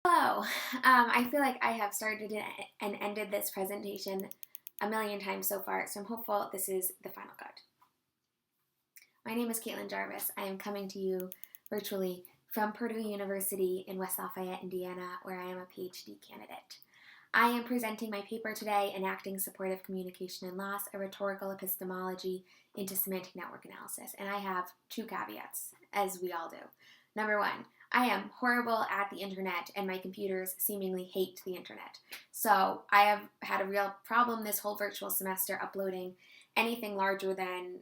Hello. I feel like I have started and ended this presentation a million times so far, so I'm hopeful this is the final cut. My name is Caitlin Jarvis. I am coming to you virtually from Purdue University in West Lafayette, Indiana, where I am a PhD candidate. I am presenting my paper today, Enacting Supportive Communication in Loss, a Rhetorical Epistemology into Semantic Network Analysis, and I have two caveats, as we all do. Number one, I am horrible at the internet and my computers seemingly hate the internet. So I have had a real problem this whole virtual semester uploading anything larger than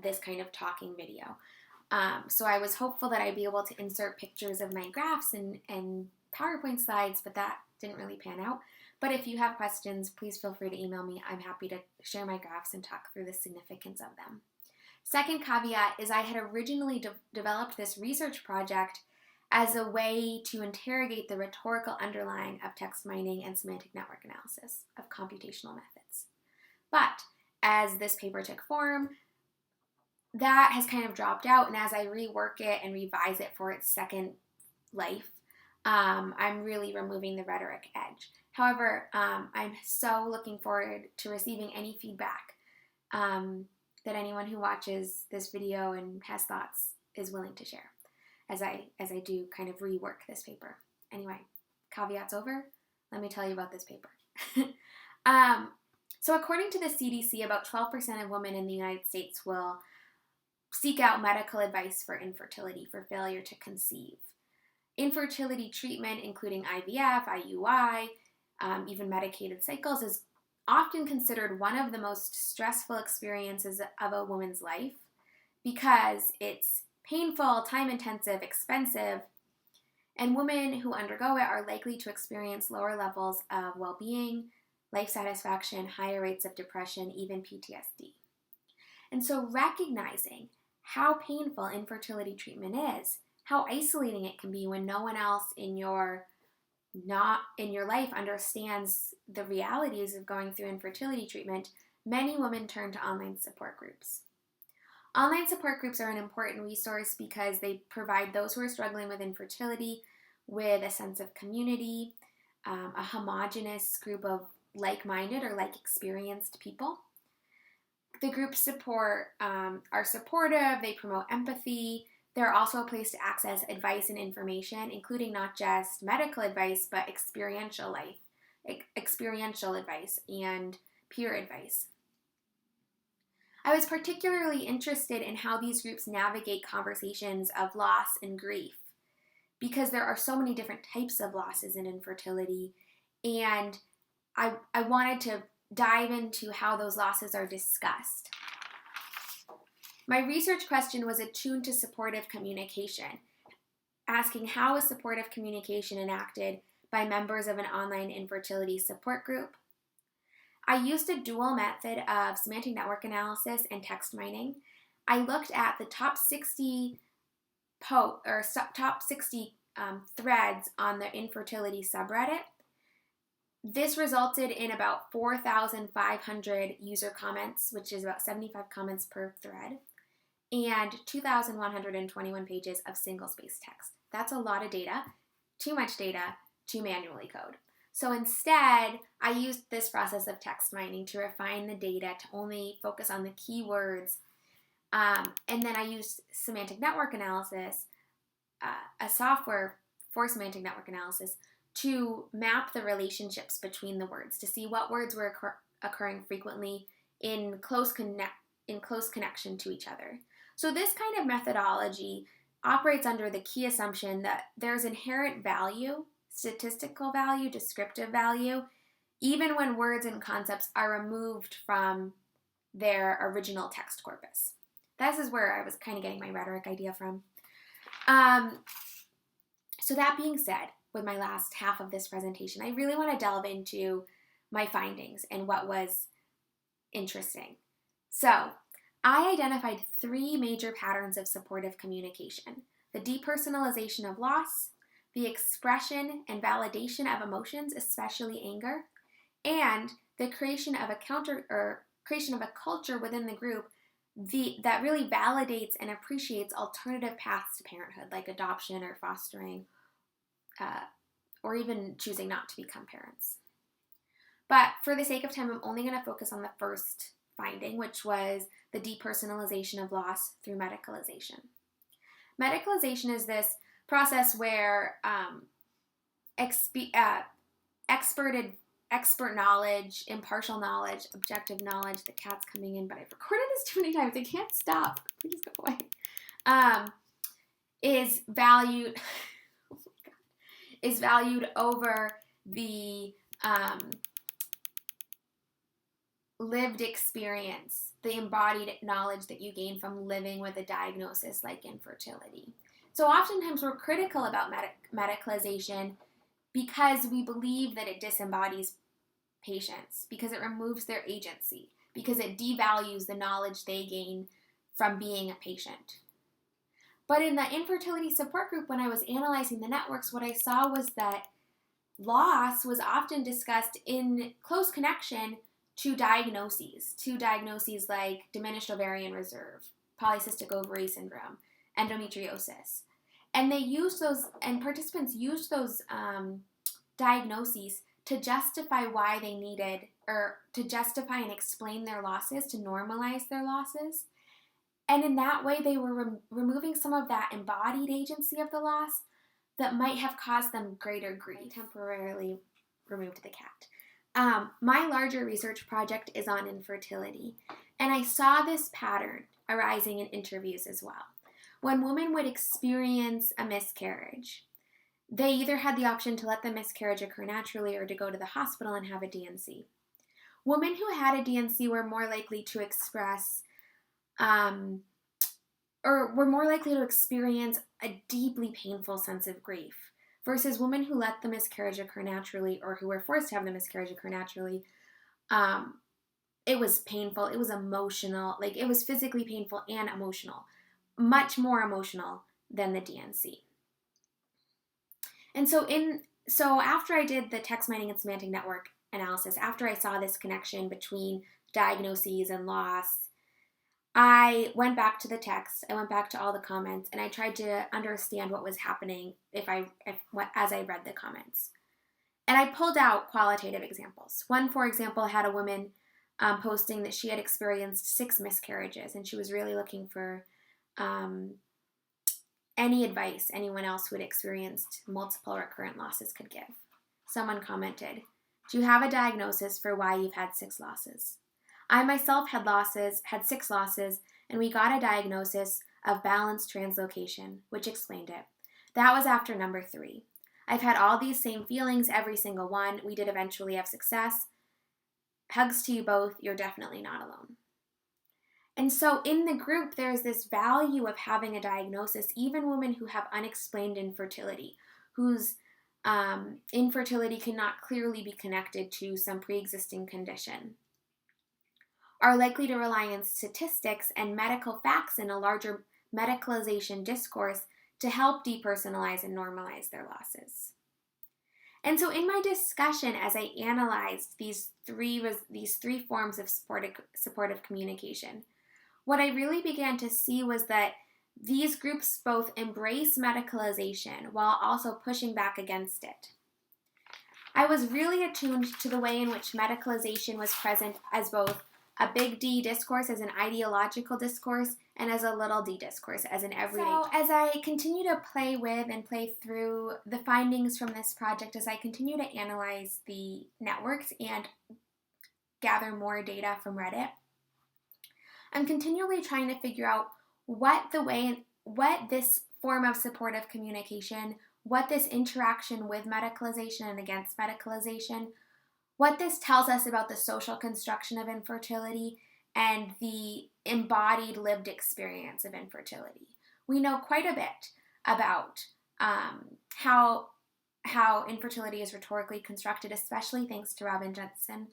this kind of talking video. So I was hopeful that I'd be able to insert pictures of my graphs and PowerPoint slides, but that didn't really pan out. But if you have questions, please feel free to email me. I'm happy to share my graphs and talk through the significance of them. Second caveat is I had originally developed this research project as a way to interrogate the rhetorical underlying of text mining and semantic network analysis of computational methods. But as this paper took form, that has kind of dropped out, and as I rework it and revise it for its second life, I'm really removing the rhetoric edge. However, I'm so looking forward to receiving any feedback that anyone who watches this video and has thoughts is willing to share as I do kind of rework this paper. Anyway, caveats over. Let me tell you about this paper. So according to the CDC, about 12% of women in the United States will seek out medical advice for infertility, for failure to conceive. Infertility treatment, including IVF, IUI, even medicated cycles, is often considered one of the most stressful experiences of a woman's life because it's painful, time-intensive, expensive, and women who undergo it are likely to experience lower levels of well-being, life satisfaction, higher rates of depression, even PTSD. And so recognizing how painful infertility treatment is, how isolating it can be when no one else in your life understands the realities of going through infertility treatment, many women turn to online support groups. Online support groups are an important resource because they provide those who are struggling with infertility with a sense of community, a homogenous group of like-minded or like-experienced people. The groups are supportive, they promote empathy. They're also a place to access advice and information, including not just medical advice, but experiential advice and peer advice. I was particularly interested in how these groups navigate conversations of loss and grief because there are so many different types of losses in infertility, and I wanted to dive into how those losses are discussed. My research question was attuned to supportive communication, asking how is supportive communication enacted by members of an online infertility support group. I used a dual method of semantic network analysis and text mining. I looked at the top 60 threads on the infertility subreddit. This resulted in about 4,500 user comments, which is about 75 comments per thread, and 2,121 pages of single-space text. That's a lot of data, too much data to manually code. So instead, I used this process of text mining to refine the data to only focus on the keywords. And then I used semantic network analysis, a software for semantic network analysis, to map the relationships between the words, to see what words were occurring frequently in close connection to each other. So this kind of methodology operates under the key assumption that there's inherent value, statistical value, descriptive value, even when words and concepts are removed from their original text corpus. This is where I was kind of getting my rhetoric idea from. So that being said, with my last half of this presentation, I really want to delve into my findings and what was interesting. So I identified 3 major patterns of supportive communication: the depersonalization of loss, the expression and validation of emotions, especially anger, and the creation of a culture within the group that really validates and appreciates alternative paths to parenthood, like adoption or fostering or even choosing not to become parents. But for the sake of time, I'm only going to focus on the first finding, which was the depersonalization of loss through medicalization. Medicalization is this process where expert knowledge, impartial knowledge, objective knowledge, the cat's coming in, but I've recorded this too many times, I can't stop, please go away, is valued over the lived experience, the embodied knowledge that you gain from living with a diagnosis like infertility. So oftentimes we're critical about medicalization because we believe that it disembodies patients, because it removes their agency, because it devalues the knowledge they gain from being a patient. But in the infertility support group, when I was analyzing the networks, what I saw was that loss was often discussed in close connection to diagnoses like diminished ovarian reserve, polycystic ovary syndrome, endometriosis. And they used those, and participants used those diagnoses to justify why they needed, or to justify and explain their losses, to normalize their losses. And in that way, they were removing some of that embodied agency of the loss that might have caused them greater grief. I temporarily removed the cat. My larger research project is on infertility, and I saw this pattern arising in interviews as well. When women would experience a miscarriage, they either had the option to let the miscarriage occur naturally or to go to the hospital and have a D&C. Women who had a D&C were more likely to express or were more likely to experience a deeply painful sense of grief versus women who let the miscarriage occur naturally or who were forced to have the miscarriage occur naturally. It was painful. It was emotional. Like, it was physically painful and emotional. Much more emotional than the D&C. And so after I did the text mining and semantic network analysis, after I saw this connection between diagnoses and loss, I went back to the text, I went back to all the comments, and I tried to understand what was happening as I read the comments. And I pulled out qualitative examples. One, for example, had a woman posting that she had experienced 6 miscarriages, and she was really looking for any advice anyone else who had experienced multiple recurrent losses could give. Someone commented, "Do you have a diagnosis for why you've had 6 losses? I myself had 6 losses, and we got a diagnosis of balanced translocation, which explained it. That was after number 3. I've had all these same feelings, every single one. We did eventually have success. Hugs to you both. You're definitely not alone." And so in the group, there's this value of having a diagnosis, even women who have unexplained infertility, whose infertility cannot clearly be connected to some pre-existing condition, are likely to rely on statistics and medical facts in a larger medicalization discourse to help depersonalize and normalize their losses. And so in my discussion, as I analyzed these three forms of supportive communication, what I really began to see was that these groups both embrace medicalization while also pushing back against it. I was really attuned to the way in which medicalization was present as both a big D discourse, as an ideological discourse, and as a little d discourse, as an everyday. So as I continue to play with and play through the findings from this project, as I continue to analyze the networks and gather more data from Reddit, I'm continually trying to figure out what this form of supportive communication, what this interaction with medicalization and against medicalization, what this tells us about the social construction of infertility and the embodied lived experience of infertility. We know quite a bit about how infertility is rhetorically constructed, especially thanks to Robin Jensen.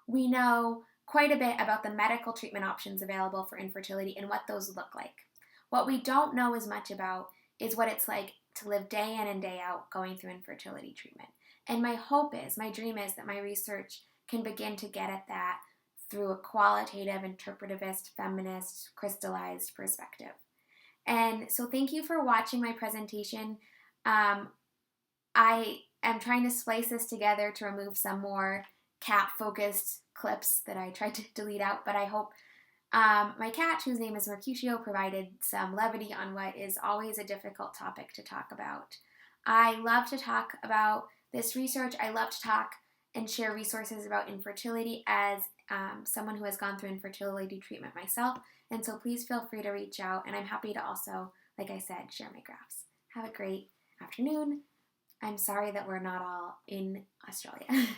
We know quite a bit about the medical treatment options available for infertility and what those look like. What we don't know as much about is what it's like to live day in and day out going through infertility treatment. And my dream is that my research can begin to get at that through a qualitative, interpretivist, feminist, crystallized perspective. And so thank you for watching my presentation. I am trying to splice this together to remove some more cat-focused clips that I tried to delete out, but I hope my cat, whose name is Mercutio, provided some levity on what is always a difficult topic to talk about. I love to talk about this research. I love to talk and share resources about infertility as someone who has gone through infertility treatment myself, and so please feel free to reach out, and I'm happy to also, like I said, share my graphs. Have a great afternoon. I'm sorry that we're not all in Australia.